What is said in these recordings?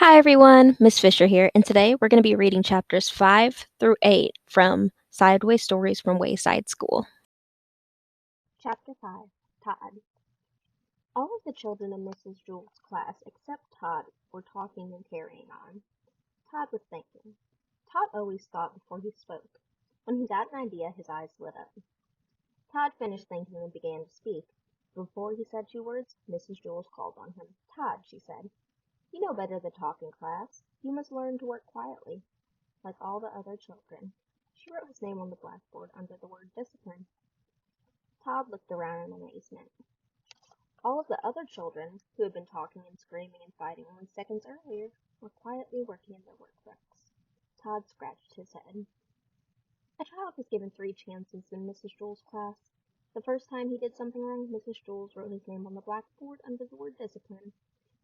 Hi everyone, Miss Fisher here, and today we're going to be reading chapters 5 through 8 from Sideways Stories from Wayside School. Chapter 5 Todd. All of the children in Mrs. Jewell's class except Todd were talking and carrying on. Todd was thinking. Todd always thought before he spoke. When he got an idea, his eyes lit up. Todd finished thinking and began to speak. Before he said 2 words, Mrs. Jewell called on him. Todd, she said, you know better than talk in class. You must learn to work quietly, like all the other children. She wrote his name on the blackboard under the word discipline. Todd looked around in amazement. All of the other children, who had been talking and screaming and fighting only seconds earlier, were quietly working in their workbooks. Todd scratched his head. A child was given 3 chances in Mrs. Jewell's class. The first time he did something wrong, Mrs. Jewell wrote his name on the blackboard under the word discipline.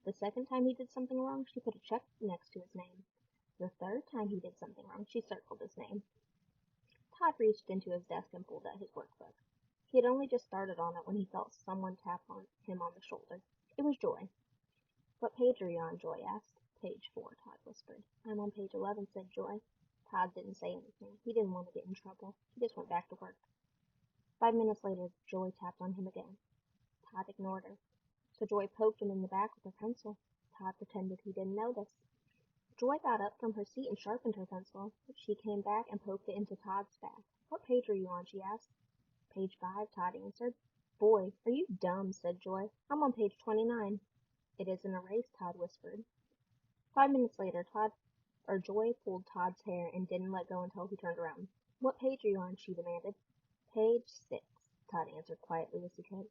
The second time he did something wrong, she put a check next to his name. The third time he did something wrong, she circled his name. Todd reached into his desk and pulled out his workbook. He had only just started on it when he felt someone tap him on the shoulder. It was Joy. What page are you on? Joy asked. Page 4, Todd whispered. I'm on page 11, said Joy. Todd didn't say anything. He didn't want to get in trouble. He just went back to work. 5 minutes later, Joy tapped on him again. Todd ignored her. So Joy poked him in the back with her pencil. Todd pretended he didn't notice. Joy got up from her seat and sharpened her pencil. She came back and poked it into Todd's back. What page are you on? She asked. Page 5, Todd answered. Boy, are you dumb, said Joy. I'm on page 29. It isn't a race, Todd whispered. 5 minutes later, Joy pulled Todd's hair and didn't let go until he turned around. What page are you on? She demanded. Page 6, Todd answered quietly as he could.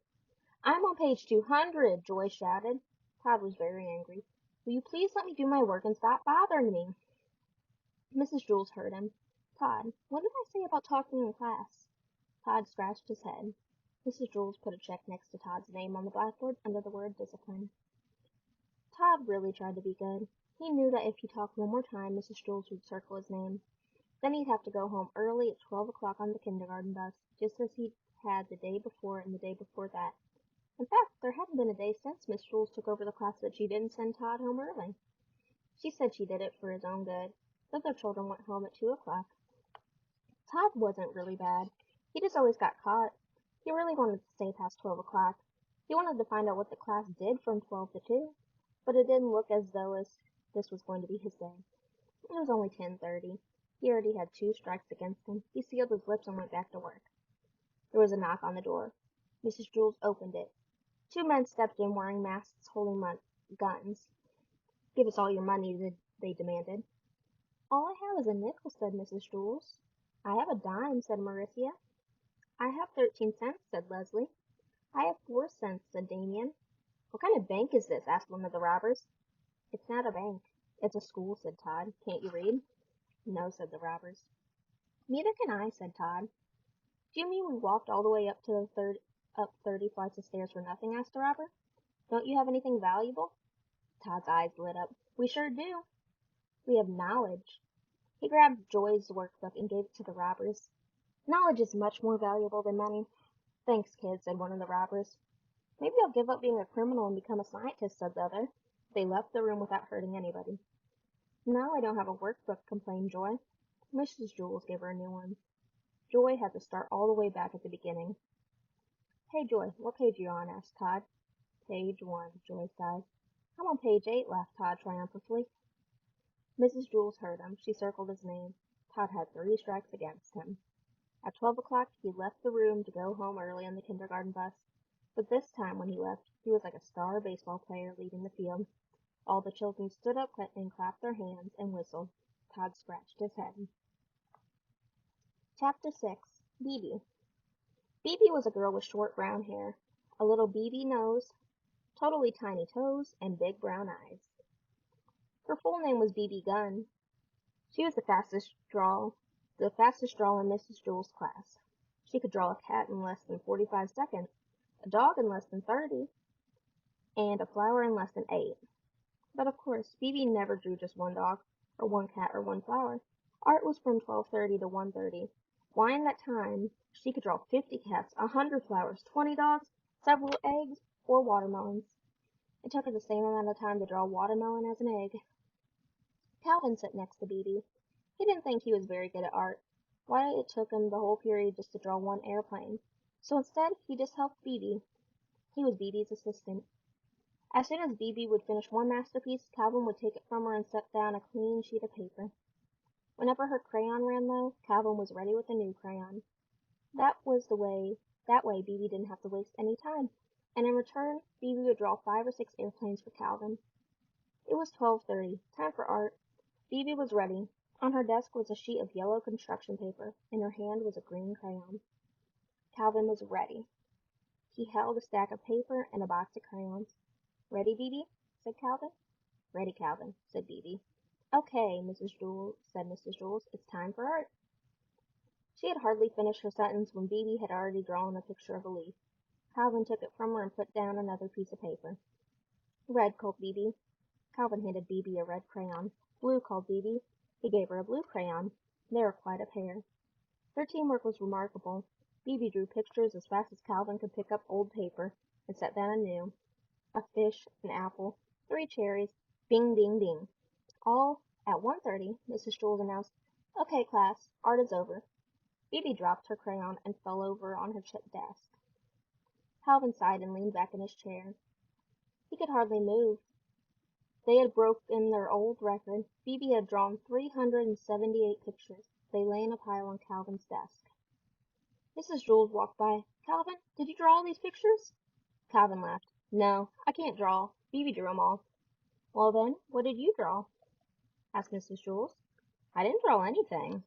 I'm on page 200, Joy shouted. Todd was very angry. Will you please let me do my work and stop bothering me? Mrs. Jewell heard him. Todd, what did I say about talking in class? Todd scratched his head. Mrs. Jewell put a check next to Todd's name on the blackboard under the word discipline. Todd really tried to be good. He knew that if he talked one more time, Mrs. Jewell would circle his name. Then he'd have to go home early at 12 o'clock on the kindergarten bus, just as he had the day before and the day before that. In fact, there hadn't been a day since Miss Jewell took over the class that she didn't send Todd home early. She said she did it for his own good. The other children went home at 2 o'clock. Todd wasn't really bad. He just always got caught. He really wanted to stay past 12 o'clock. He wanted to find out what the class did from 12 to 2, but it didn't look as though this was going to be his day. It was only 10:30. He already had 2 strikes against him. He sealed his lips and went back to work. There was a knock on the door. Mrs. Jewell opened it. 2 men stepped in wearing masks holding guns. Give us all your money, they demanded. All I have is a nickel, said Mrs. Jewell. I have a dime, said Marissa. I have 13 cents, said Leslie. I have 4 cents, said Damien. What kind of bank is this? Asked one of the robbers. It's not a bank. It's a school, said Todd. Can't you read? No, said the robbers. Neither can I, said Todd. Do you mean we walked all the way up 30 flights of stairs for nothing? Asked the robber. Don't you have anything valuable? Todd's eyes lit up. We sure do. We have knowledge. He grabbed Joy's workbook and gave it to the robbers. Knowledge is much more valuable than money. Thanks, kid, said one of the robbers. Maybe I'll give up being a criminal and become a scientist, said the other. They left the room without hurting anybody. Now I don't have a workbook, complained Joy. Mrs. Jewell gave her a new one. Joy had to start all the way back at the beginning. Hey, Joy, what page are you on? Asked Todd. Page 1, Joy sighed. I'm on page 8, laughed Todd triumphantly. Mrs. Jewell heard him. She circled his name. Todd had 3 strikes against him. At 12 o'clock, he left the room to go home early on the kindergarten bus. But this time when he left, he was like a star baseball player leading the field. All the children stood up and clapped their hands and whistled. Todd scratched his head. Chapter 6 BB BB was a girl with short brown hair, a little BB nose, totally tiny toes, and big brown eyes. Her full name was BB Gunn. She was the fastest draw in Mrs. Jewell's class. She could draw a cat in less than 45 seconds, a dog in less than 30, and a flower in less than 8. But of course, BB never drew just one dog, or one cat, or one flower. Art was from 12:30 to 1:30. Why in that time she could draw 50 cats, 100 flowers, 20 dogs, several eggs, or watermelons. It took her the same amount of time to draw a watermelon as an egg. Calvin sat next to Beebe. He didn't think he was very good at art. Why it took him the whole period just to draw one airplane. So instead, he just helped Beebe. He was Beebe's assistant. As soon as Beebe would finish one masterpiece, Calvin would take it from her and set down a clean sheet of paper. Whenever her crayon ran low, Calvin was ready with a new crayon. That was the way That way Beebe didn't have to waste any time. And in return, Beebe would draw 5 or 6 airplanes for Calvin. It was 12:30, time for art. Beebe was ready. On her desk was a sheet of yellow construction paper. In her hand was a green crayon. Calvin was ready. He held a stack of paper and a box of crayons. "Ready, Beebe?" said Calvin. "Ready, Calvin," said Beebe. "Okay, said Mrs. Jules. "It's time for art." She had hardly finished her sentence when Beebe had already drawn a picture of a leaf. Calvin took it from her and put down another piece of paper. "Red," called Beebe. Calvin handed Beebe a red crayon. "Blue," called Beebe. He gave her a blue crayon. They were quite a pair. Their teamwork was remarkable. Beebe drew pictures as fast as Calvin could pick up old paper, and set down a new. A fish, an apple, 3 cherries, bing, bing, bing. All at 1:30, Mrs. Jules announced, "Okay, class, art is over." Beebe dropped her crayon and fell over on her desk. Calvin sighed and leaned back in his chair. He could hardly move. They had broken their old record. Beebe had drawn 378 pictures. They lay in a pile on Calvin's desk. Mrs. Jules walked by. "Calvin, did you draw all these pictures?" Calvin laughed. "No, I can't draw. Beebe drew 'em all." "Well then, what did you draw?" asked Mrs. Jules. "I didn't draw anything,"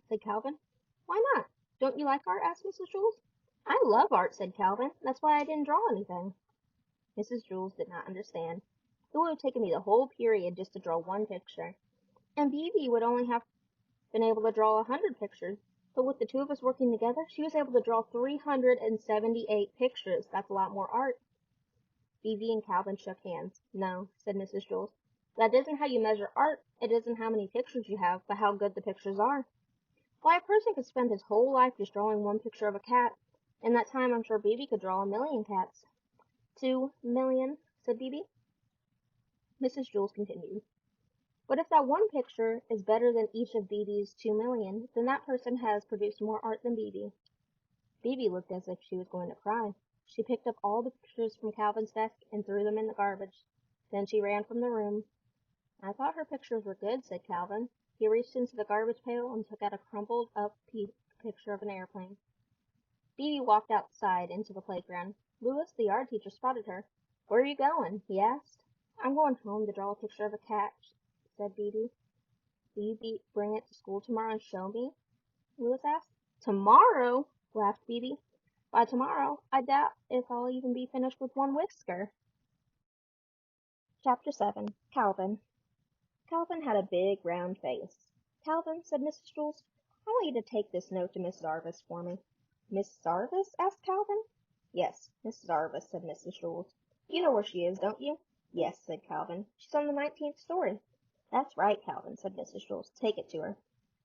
said Calvin. "Why not? Don't you like art?" asked Mrs. Jules. "I love art," said Calvin. "That's why I didn't draw anything." Mrs. Jules did not understand. It would have taken me the whole period just to draw one picture. And Beebe would only have been able to draw 100 pictures. But with the two of us working together, she was able to draw 378 pictures. That's a lot more art. Beebe and Calvin shook hands. "No," said Mrs. Jules. "That isn't how you measure art. It isn't how many pictures you have, but how good the pictures are. Why, a person could spend his whole life just drawing one picture of a cat. In that time, I'm sure Beebe could draw 1,000,000 cats." "2,000,000, said Beebe. Mrs. Jules continued. "But if that one picture is better than each of Beebe's 2,000,000, then that person has produced more art than Beebe." Beebe looked as if she was going to cry. She picked up all the pictures from Calvin's desk and threw them in the garbage. Then she ran from the room. "I thought her pictures were good," said Calvin. He reached into the garbage pail and took out a crumpled up picture of an airplane. Beebe walked outside into the playground. Louis, the art teacher, spotted her. "Where are you going?" he asked. "I'm going home to draw a picture of a cat," said Beebe. "Will you bring it to school tomorrow and show me?" Louis asked. "Tomorrow?" laughed Beebe. "By tomorrow, I doubt if I'll even be finished with one whisker." Chapter 7. Calvin. Calvin had a big, round face. "Calvin," said Mrs. Jules, "I want you to take this note to Miss Zarvis for me." "Miss Zarvis?" asked Calvin. "Yes, Miss Zarvis," said Mrs. Jules. "You know where she is, don't you?" "Yes," said Calvin. "She's on the 19th story." "That's right, Calvin," said Mrs. Jules. "Take it to her."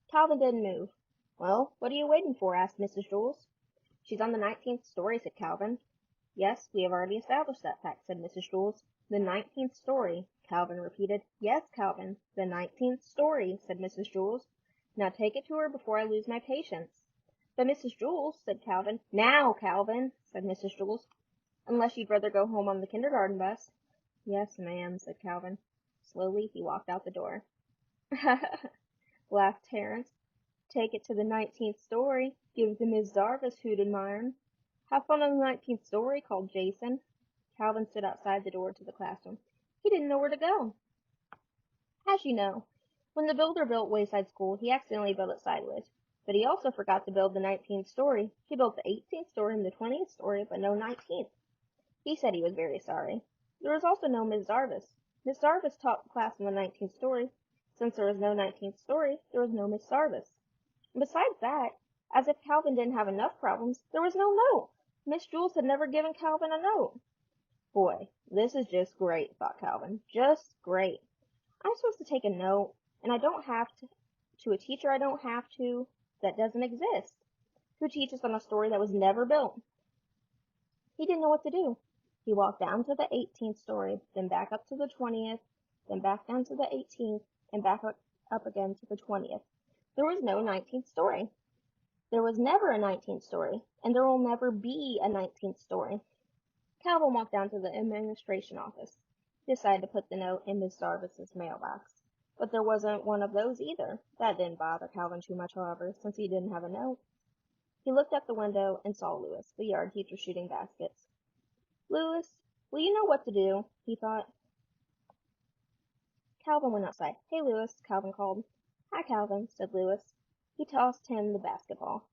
Calvin didn't move. "Well, what are you waiting for?" asked Mrs. Jules. "She's on the 19th story," said Calvin. "Yes, we have already established that fact," said Mrs. Jules. "The 19th story," Calvin repeated. "Yes, Calvin, the 19th story," said Mrs. Jules. "Now take it to her before I lose my patience." "But Mrs. Jules," said Calvin. "Now, Calvin," said Mrs. Jules. "Unless you'd rather go home on the kindergarten bus." "Yes, ma'am," said Calvin. Slowly he walked out the door. laughed Terence. "Take it to the 19th story. Give it to Miss Zarvis," hooted Myron. "Have fun on the 19th story," called Jason. Calvin stood outside the door to the classroom. He didn't know where to go. As you know, when the builder built Wayside School, he accidentally built it sideways. But he also forgot to build the 19th story. He built the 18th story and the 20th story, but no 19th. He said he was very sorry. There was also no Miss Zarvis. Miss Zarvis taught the class in the 19th story. Since there was no 19th story, there was no Miss Zarvis. And besides that, as if Calvin didn't have enough problems, there was no note. Miss Jules had never given Calvin a note. Boy, this is just great, thought Calvin. Just great. I'm supposed to take a note, and I don't have to a teacher I don't have to, that doesn't exist, who teaches on a story that was never built. He didn't know what to do. He walked down to the 18th story, then back up to the 20th, then back down to the 18th, and back up again to the 20th. There was no 19th story. There was never a 19th story, and there will never be a 19th story. Calvin walked down to the administration office. He decided to put the note in Miss Jarvis's mailbox. But there wasn't one of those either. That didn't bother Calvin too much, however, since he didn't have a note. He looked out the window and saw Lewis, the yard teacher, shooting baskets. Lewis, will you know what to do? He thought. Calvin went outside. Hey, Lewis, Calvin called. Hi, Calvin, said Lewis. He tossed him the basketball.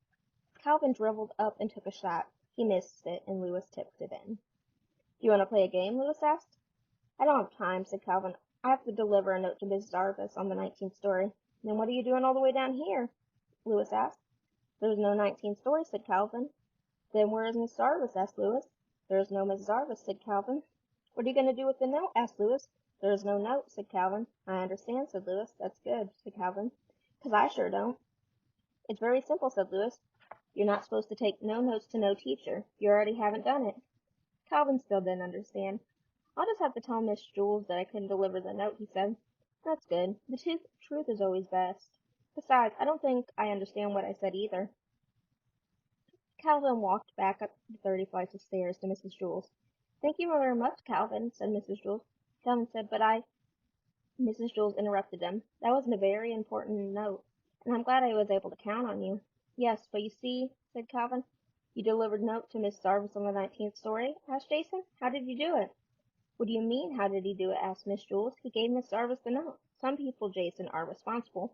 Calvin dribbled up and took a shot. He missed it, and Lewis tipped it in. Do you want to play a game? Lewis asked. I don't have time, said Calvin. I have to deliver a note to Miss Jarvis on the 19th story. Then what are you doing all the way down here? Lewis asked. There's no 19th story, said Calvin. Then where is Miss Jarvis? Asked Lewis. There is no Miss Jarvis, said Calvin. What are you going to do with the note? Asked Lewis. There is no note, said Calvin. I understand, said Lewis. That's good, said Calvin. 'Cause I sure don't. It's very simple, said Lewis. You're not supposed to take no notes to no teacher. You already haven't done it. Calvin still didn't understand. I'll just have to tell Miss Jules that I couldn't deliver the note, he said. That's good. The truth is always best. Besides, I don't think I understand what I said either. Calvin walked back up the 30 flights of stairs to Mrs. Jules. Thank you very much, Calvin, said Mrs. Jules. Calvin said, but I... Mrs. Jules interrupted him. That was a very important note, and I'm glad I was able to count on you. Yes, but you see, said Calvin, you delivered note to Miss Jarvis on the 19th story? Asked Jason. How did you do it? What do you mean, how did he do it? Asked Miss Jules. He gave Miss Jarvis the note. Some people, Jason, are responsible.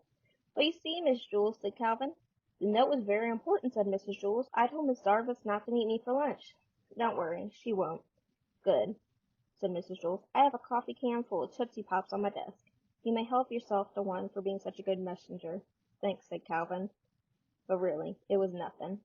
But you see, Miss Jules, said Calvin. The note was very important, said Mrs. Jules. I told Miss Jarvis not to meet me for lunch. Don't worry, she won't. Good, said Mrs. Jules. I have a coffee can full of Tootsie Pops on my desk. You may help yourself to one for being such a good messenger. Thanks, said Calvin. But really, it was nothing.